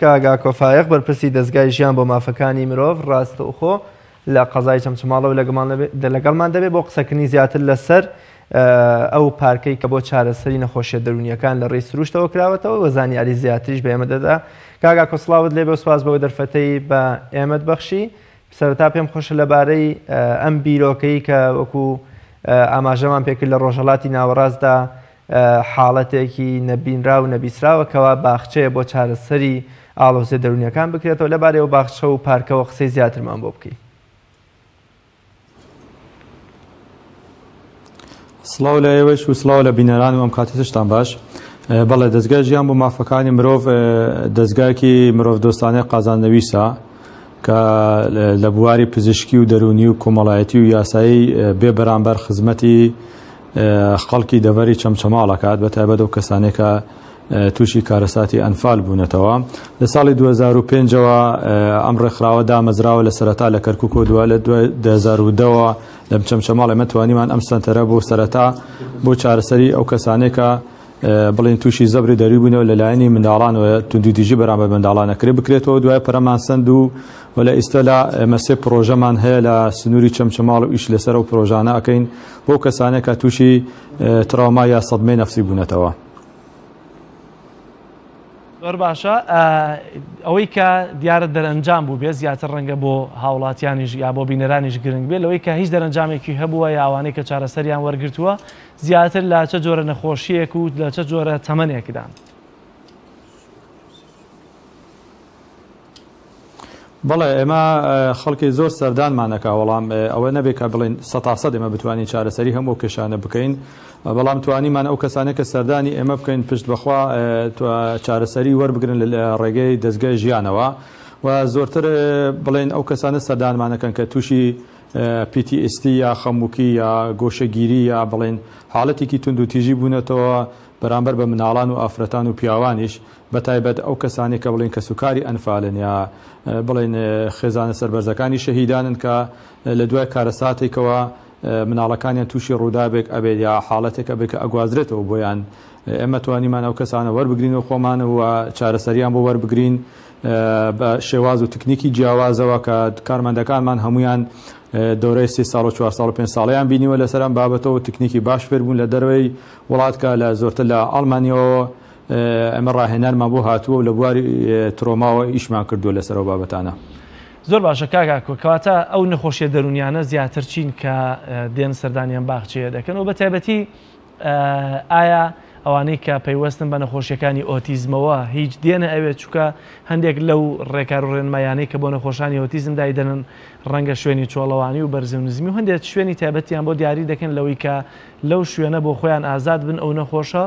کاگا کۆفایق بەرپرسی دەستگای ژیان بۆ مافەکانی مرۆڤ ڕاستەوخۆ لە قەزای چەمچەماڵە و لەگەڵمان دەبێت بۆ قسەکردنی زیاتر لەسەر ئەو پارکەی کە بۆ چارەسەری نەخۆشیە دەرونیەکان لە ڕێی سروشتەوە کراوەتەوە و زانیاری زیاتریش بە ئێمە دەدا. کاگا کۆسڵاوت لێ بێ سواز بەوە دەرفەتەی بە ئێمەت بەخشی. سەرەتا پێم خۆشە لەبارەی ئەم بیرۆکەی کە وەکو ئاماژەمان پێکرد لە ڕۆژهەڵاتی ناوەڕاستدا حاڵەتێکی نەبینرا و نەبیسراوەکەوە باخچەیە بۆ چارەسەری ئاڵۆزیە دەرونیەکان بکرێتەوە. لەبارەی ئەو باخچە و پارکەوە قسەی زیاترمان بۆ بکەیت. سڵاو لە ئێوەش و سڵاو لە بینەران و ئەم کاتێشتان باش. بەڵێ دەستگای ژیان بۆ مافەکانی مرۆڤ دەستگایەکی مرۆڤ دۆستانەی قازانەویسە کە لە بواری پزیشکی و دەرونی و کۆمەڵایەتی و یاسایی بێ بەرامبەر خزمەتی خەڵکی دەڤەری چەمچەماڵەکات بە تایبەت ئەو کەسانێک کە تووشی کارەساتی ئەنفال بوونەتەوە. لە ساڵی 2005ەوە ئەم ڕێکخراوە دامەزراوە لە سەرەتا لە کەرکووک و دووە لە 2010ەوە لەم چەمچەماڵ ئێمە توانیمان ئەم سنتەرە بۆ سەرەتا بۆ چارەسەری ئەو کەسانێک کە بڵین تووشی زەبری دەروی بوونەوە لەلایەنی منداڵانەوە توندوتیژی بەرامبەر منداڵانەکرێ بکرێتەوە. دوای پەرەمان سند و لە ئێستا لە مەسێ پرۆژەمان هەیە لە سنووری چەمچەماڵ و ئیش لەسەر ئەو پرۆژانە ئەکەین بۆ کەسانێک کە تووشی تراوما یا سەدمەی نەفسی بوونەتەوە. زۆر باشە. ئەوەی کە دیارە دەرەنجام بوو بێ زیاتر ڕەنگە بۆ هاوڵاتیانیش یا بۆ بینەرانیش گرنگ بێت لەوەی کە هیچ دەرەنجامێکی هەبووە یا ئەوانەی کە چارەسەریان وەرگرتووە زیاتر لە چه جۆرە نەخۆشیەک و لە چه جۆرە تەمەنێکدان. بەڵێ ئێمە خەڵکی زۆر سەردانمانەکە وەڵام ئەوە نەبێت کە بڵین 100% ئێمە بتوانین چارەسەری هەموو کێشانە بکەین بەڵام توانیمان ئەو کەسانێک کە سەردانی ئێمە بکەین پشت بەخوا چارەسەری وەربگرن لە ڕێگەی دەستگای ژیانەوە و زۆرتر بڵێن ئەو کەسانە سەردانمانەکەن کە تووشی PTSD یا خەمووکی یا گۆشەگیری یا بڵێن حاڵەتێکی توندوتیژی بوونەتەوە بەرامبەر بە مناڵان و ئافرەتان و پیاوانیش بەتایبەت ئەو کەسانی کە بڵێن کە سوکاری ئەنفالن یا بڵێن خێزانە سەربەرزەکانی شەهیدانن کە لە دوای کارەساتێکەوە مناڵەکانیان تووشی ڕووداوێک ئەبێت یا حاڵەتێک ئەبێت کە ئەگوازرێتەوە بۆیان ئێمە توانیمان ئەو کەسانە وەربگرین و خۆمانە و چارەسەریان بۆ وەربگرین بە شێواز و تکنیکی جیاوازەوە کە کارمەندەکانمان هەمویان دەورەی 3 ساڵ و 4 ساڵ و 5 ساڵیان بینیوە لەسەر ئەم بابەتەوە تکنیکی باش فێربوون لە دەروەی وڵات کە لە زۆرتر لە ئەڵمانیەوە ئەمە ڕاهێنانمان بۆ هاتووە و لە بواری ترۆماوە ئیشمان کردووە لەسەر ئەو بابەتانە. زۆر باشە کاکا کەواتە ئەو نەخۆشیە دەرونیانە زیاتر چین کە دێن سەردانیان باخچەیە دەکەن و بە تایبەتی ئایا ئەوانەی کە پەیوەستن بە نەخۆشیەکانی ئۆتیزمەوە هیچ دێنە ئەوێت چووکە هەندێک لەو ڕێکار و ڕێنمایانەی کە بۆ نەخۆشانی ئۆتیزم دایدەنن ڕەنگە شوێنی چۆڵەوانی و بەرزنزمی و هەندێک شوێنی تایبەتیان بۆ دیاری دەکەن لەوەی کە لەو شوێنە بۆ خۆیان ئازاد بن ئەو نەخۆشە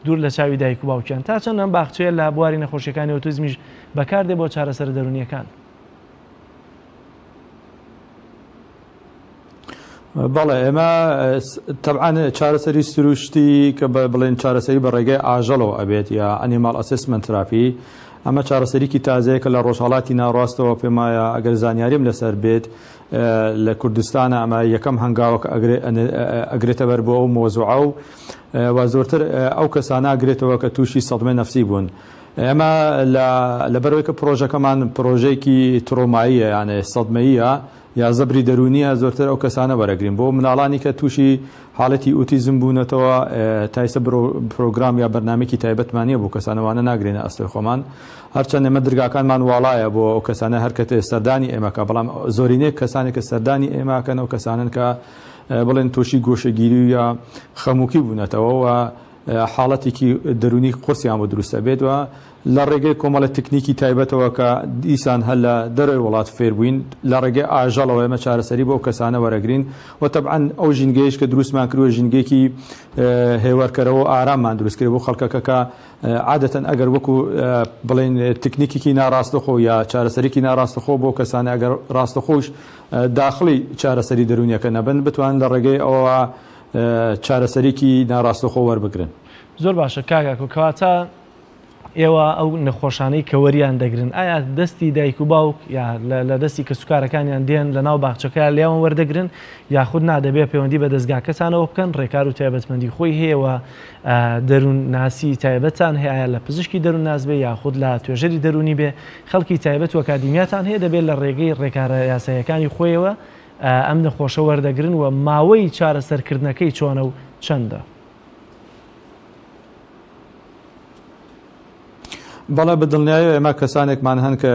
دوور لە چاوی دایک و باوکیان تا چەند ئەم باخچەیە لە بواری نەخۆشیەکانی ئۆتیزمیش بەکاردێ بۆ چارەسەر دەرونیەکان. بەڵێ ئێمە تەبعاً چارەسەری سروشتی کە بڵێن چارەسەری بە ڕێگەی ئاژەڵەوە ئەبێت یا ئەنیماڵ ئەسسمنت تراپی ئەمە چارەسەریکی تازەیە کە لە ڕۆژهەڵاتی ناڕاستەوە پێم وایە ئەگەر زانیاریم لەسەر بێت لە کوردستانە ئەمە یەکەم هەنگاوە ئەگرێتە بەر بۆ ئەو مۆزوعە و زۆرتر ئەو کەسانە ئەگرێتەوە کە تووشی سەدمەی نەفسی بوون. ئێمە لەبەرەوەی کە پرۆژەکەمان پرۆژەیەکی ترۆماییە یانێ سەدمەییە یا زەبری دەرونیە زۆرتر ئەو کەسانە وەرەگرین بۆ مناڵانی کە تووشی حاڵەتی ئۆتیزم بوونەتەوە تایسە پرۆگرام یا بەرنامێکی تایبەتمانیە بۆ کەسانەوانە ناگرێنە ئەستۆی خۆمان هەرچەند ئێمە دەرگاکانمان واڵایە بۆ ئەو کەسانە هەرکەتێ سەردانی ئێمەکە بەڵام زۆرینەی کەسانێک کە سەردانی ئێماکەن ئەو کەسانن کە بڵێن تووشی گۆشەگیری یا خەمووکی بوونەتەوە و حاڵەتێکی دەرونی قورسیان بۆ دروستە بێت و لە ڕێگەی کۆمەڵە تکنیکی تایبەتەوە کە دیسان هەل لە دەروی وڵات فێربووین لە ڕێگەی ئاژەڵەوە ئێمە چارەسەری بۆ کەسانە وەرەگرین و تەبعاً ئەو ژینگەیش کە دروستمان کردووە ژینگەیەکی هێوارکەرەوە ئاراممان دروست کرد بۆ خەڵکەکە کە عادەتەن ئەگەر وەکو بڵێن تکنیکێکی ناڕاستەخۆ یا چارەسەرێکی ناڕاستەخۆ بۆ کەسانە ئەگەر ڕاستەخۆش داخڵی چارەسەری دەرونیەکە نەبن بتوانن لە ڕێگەی ئەوە چارەسەرێکی ناڕاستەخۆ وەربگرن. زۆر باشە کاکا کەواتە ئێوە ئەو نەخۆشانەی کە وەریان دەگرن ئایا دەستی دایک و باوک یا لە دەستی کە سوکارەکانیان دێن لە ناو باخچەکە لیاوان وەردەگرن یاخود نادەبێت پەیوەندی بە دەستگاکەتانەوە بکەن ڕێکار و تایبەتمەندی خۆی هەیەەوە دەروون ناسی تایبەتان هەیە لە پزیشکی دەروون ناز بێ یاخود لە توێژەری دەرونی بێ خەڵکی تایبەت و ئەکادیمیاتان هەیە دەبێت لە ڕێگەی ڕێکارە یاساییەکانی خۆیەوە ئەم نەخۆشە وەردەگرن و ماوەی چارەسەرکردنەکەی چۆنە و چەندە؟ بەڵێ بەدڵنیایی ئێمە کەسانێکمان هەن کە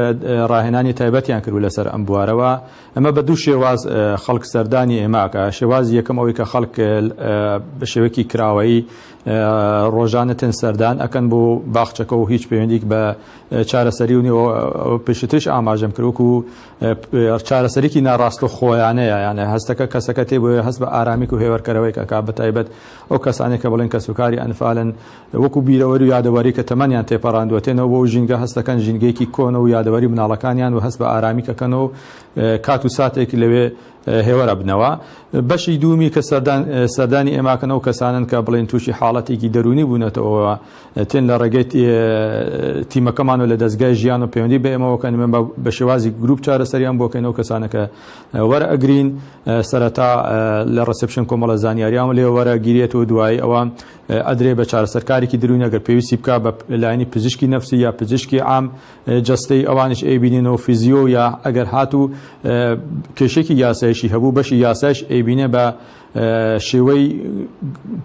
ڕاهێنانی تایبەتیان کردو لەسەر ئەم بوارەوە ئەمە بە دوو شێواز خەڵک سەردانی ئێماکە شێوازی یەکەم ئەوەی کە خەڵک بە شێوەیەکی کراوەیی ڕۆژانەتن سەردان ئەکەن بۆ باخچەکە و هیچ پەیوەندیک بە چارەسەری و پێشترش ئاماژەم کرد و چارەسەرێکی ناڕاست و خۆیانەیە یانە هەستەکە کەسەکە تێ بۆ هەست بە ئارامیک و هێوەرکەرەوەی کەکا بە تایبەت ئەو کەسانێک کە بڵێن کە سوکاری ئەنفالن وەکو بیرەوەری و یادەوەری کە تەمەنیان تێپەڕاندوێتێنەوە بۆ ژینگە هەستەکەن ژینگەیەکی کۆنە و یادەوەری مناڵەکانیان و هەست بە ئارامیکەکەنەوە کات و ساتێکی لەوێ هێوەرە بنەوە بەشی دوومی کە سەردانی ئێماکەن و کەسانن کە بڵێن تووشی حاڵەتێکی دەرونی بوونەتەوە تێن لە ڕێگەی تیمەکەمان و لە دەستگای ژیان و پەیوەندی بە ئێمەوەکەن بە شێوازی گروپ چارەسەریان بۆکەنەوە کەسانەکە وەرئەگرین سەرەتا لە ڕسپشن کۆمەڵە زانیاریان لێ وەرەگیرێت و دوایی ئەوە ئەدرێ بە چارەسەرکارێکی درونی ئەگەر پێویستی بکە بە لایەنی پزیشکی نەفسی یا پزیشکی عام جەستەی ئەوانش ئەیبینینەوە فیزیۆ یا ئەگەر هاتوو کێشێکی یاسایشی هەبوو بەشی یاسایش ئەیبینێ بە شێوەی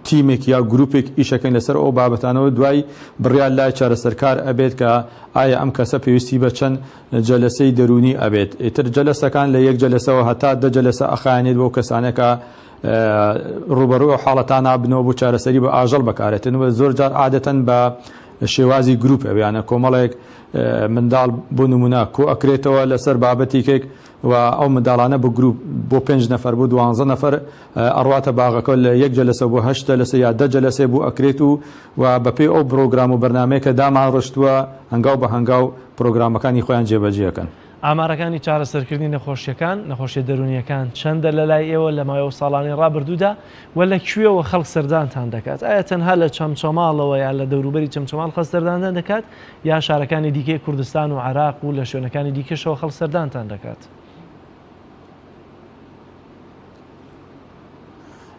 تیمێک یا گروپێک ئیشەکەن لەسەر ئەو بابەتانەوە دوای بڕیان لای چارەسەرکار ئەبێت کە ئایا ئەم کەسە پێویستی بە چەند جەلەسەی دەرونی ئەبێت ئیتر جەلەسەکان لە یەک جەلەسەوە هەتا دە جەلەسە ئەخایەنێت بۆ کەسانێکە ڕوبەڕووی حاڵەتان بنەوە بۆ چارەسەری بە ئاژەڵ بەکارێتن زۆر جار عادەتەن بە شێوازی گروپ ئەویانە کۆمەڵێک منداڵ بۆ نمونە کۆ ئەکرێتەوە لەسەر بابەتێکێک و ئەو منداڵانە بە گروپ بۆ 5 نەفەر بۆ 12 نەفەر ئەڕواتە باغەکە لە یەک جەلەسە بۆ 8 جەلەسە یا 10 جەلەسێ بۆ ئەکرێت و بەپێی ئەو پرۆگرام و بەرنامەیەکە دامان ڕشتووە هەنگاو بە هەنگاو پرۆگرامەکانی خۆیان جێبەجێەکەن. ئامارەکانی چارەسەرکردنی نەخۆشیەکان نەخۆشیە دەرونیەکان چەندە لە لای ئێوە لە ماوەی ساڵانی ڕابردوودا و لەکوێوە خەڵک سەردانتان دەکات ئایا تەنها لە چەمچەماڵەوە یا لە دەوروبەری چەمچەماڵ خەڵک سەردانتان دەکات یا شارەکانی دیکەی کوردستان و عێراق و لە شوێنەکانی دیکەشەوە خەڵک سەردانتان دەکات؟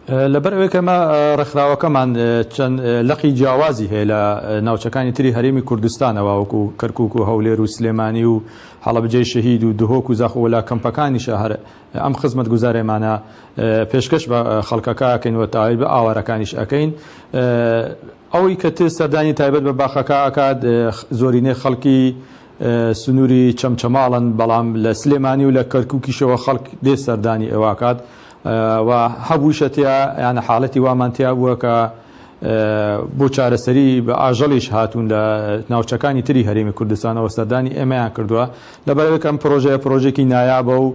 لەبەر ئەوەکەمە ڕێکخراوەکەمان چەند لەقی جیاوازی هەیە لە ناوچەکانی تری هەرێمی کوردستانەوە وەکو کەرکووک و هەولێر و سلێمانی و هەڵەبجەی شەهید و دهۆک و زاخۆوەلا کەمپەکانی شەهر ئەم خزمەت گوزارێمانە پێشکەش بە خەڵکەکە ئەکەین و تاویل بە ئاوارەکانیش ئەەکەین ئەوەی کە سەردانی تایبەت بە باخەکە ئەکات زۆرینەی خەڵکی سنووری چەمچەماڵن بەڵام لە سلێمانی و لە کەرکووکیشەوە خەڵک دێ سەردانی ئێواکات و هەبووشەتیا یانە حاڵەتی وامانتیا بووە کە بۆ چارەسەری بە ئاژەڵیش هاتوون لە ناوچەکانی تری هەرێمی کوردستانەوە سەردانی ئێمەیان کردووە لەبەرەوەکەم پرۆژەیەکی نایابە و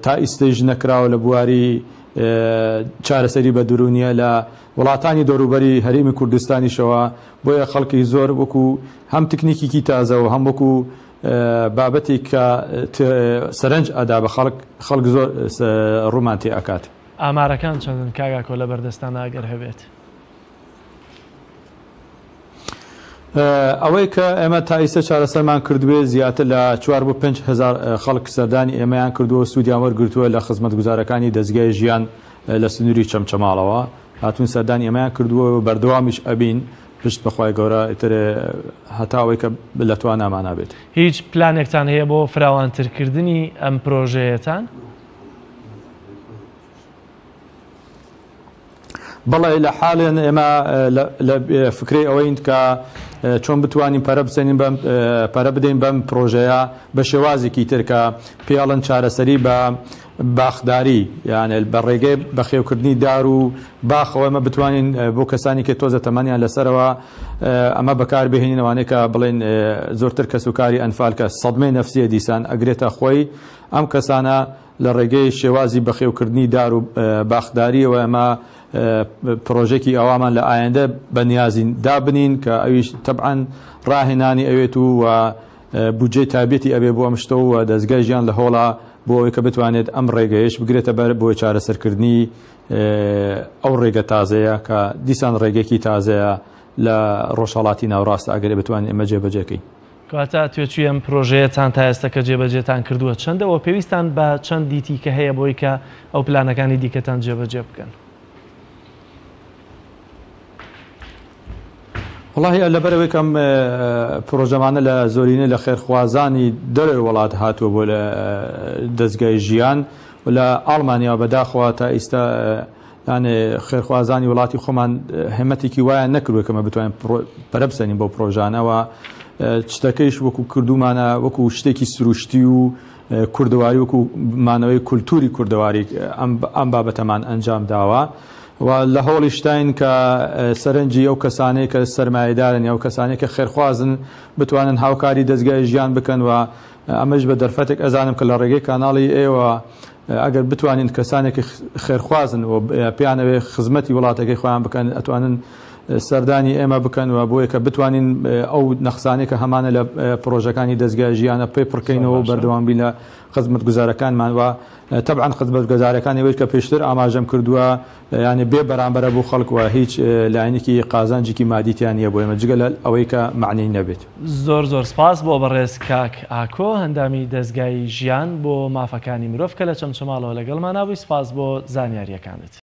تا ئیستێژ نەکراوە لە بواری چارەسەری بە درونیە لە وڵاتانی دەوروبەری هەرێمی کوردستانیشەوە بۆیە خەڵکی زۆر وەکو هەم تکنیکیکی تازە و هەم وەکو بابەتی کە سەرنج ئەدا بە خەڵک زۆر ڕوومان تێ ئەکات. ئامارەکان چەندن کاگاکۆ لە بەردەستانە ئەگەر هەبێت؟ ئەوەی کە ئێمە تا ئیستا چارەسەرمان کردووێ زیاتر لە 4 بۆ 5 هزار خەڵک سەردانی ئێمەیان کردووە سوودیان وەرگرتووە لە خزمەت گوزارەکانی دەستگای ژیان لە سنووری چەمچەماڵەوە هاتوون سەردانی ئێمەیان کردووە و بەردەوامیش ئەبین پشت بەخوای گەورە ئیتر هەتاوەی کە لە توان نامانابێت. هیچ پلانێکتان هەیە بۆ فراوانترکردنی ئەم پرۆژەیەتان؟ بەڵێ لە حاڵێن ئێمە لە فکری ئەوەین کە چۆن بتوانین پەرە بدەین بەم پرۆژەیە بە شێوازێکی ترکە پیاڵەن چارەسەری بە باخداری یانە بە ڕێگەی بەخێوکردنی دار و باخەوە ئەمە بتوانین بۆ کەسانی کە تۆزە تەمەنیان لەسەرەوە ئەمە بەکاربهێنینەوانەیە کە بڵێن زۆرتر کەسوکاری ئەنفال کە سەدمەی نەفسیە دیسان ئەگرێتە خۆی ئەم کەسانە لە ڕێگەی شێوازی بەخێوکردنی دار و باخداریەوە ئەمە پرۆژێکی ئەوامان لە ئایندە بەنیازین دابنین کە ئەویش تەبعەن ڕاهێنانی ئەوێت و بودجێ تایبەتی ئەبێ بۆ ئەم شتەوە و دەستگای ژیان لە هۆڵا بۆ ئەوەی کە بتوانێت ئەم ڕێگەیەش بگرێتە بەر بۆ چارەسەرکردنی ئەو ڕێگە تازەیە کە دیسان ڕێگەکی تازەیە لە ڕۆژهەڵاتی ناوڕاستە ئەگەر بتوانین ئێمە جێبەجێکەین. کاتە توێچی ئەم پرۆژەیەتان تا ئێستا کە جێبەجێتان کردووە چەندەوە پێویستان بە چەند دیتی کە هەیە بۆی کە ئەو پلانەکانی دیکەتان جێبەجێ بکەن؟ وڵی لەبەرەوەی کەم پرۆژەمانە لە زۆرینە لە خێرخوازانی دەرەوەی وڵات هاتووە بۆ لە دەستگای ژیان و لە ئاڵمانیا بەداخەوە تا ئێستا خێرخوازانی وڵاتی خۆمان هەمەتێکی وایە نەکردووە کەمە بتوانین پەرە بسەنین بۆ پرۆژانەوە شتەکەیش وەکو کردومانە وەکو شتێکی سروشتی و کوردەواری وەکو مانەوەی کولتوری کوردەواری ئەم بابەتەمان ئەنجام داوە و لە هەوڵیشتین کە سەرنجی ئەو کەسانەی کە سەرمایه‌دارن یا ئەو کەسانەی کە خێرخوازن بتوانن هاوکاری دەستگای ژیان بکەن و ئەمەش بە دەرفەتێک ئەزانم کە لە ڕێگەی کاناڵی ئێوە ئەگەر بتوانین کەسانێکی خێرخوازن و پێیانەوێ خزمەتی وڵاتەکەی خۆیان بکەن ئەتوانن سەردانی ئێمە بکەن و بۆیە کە بتوانین ئەو نەخسانەی کە هەمانە لە پرۆژەکانی دەستگای ژیانە پێی پڕکەینەوە و بەردەوامبی لە خزمەت گوزارەکانمان و تەبعاً خزمەت گوزارەکانی وەی کە پێشتر ئاماژەم کردووە یعنی بێ بەرامبەرە بۆ خەڵک و هیچ لاینێکی قازانجێکی مادیتیان نییە بۆ ئێمە جگە لە ئەوەی کە معنی نەبێت. زۆر سپاس بۆ بەڕێز کاک ئاکۆ هەندامی دەستگای ژیان بۆ مافەکانی مرۆڤ کە لە چەمچەماڵەوە لەگەڵمان نابووی. سپاس بۆ زانیاریەکانت.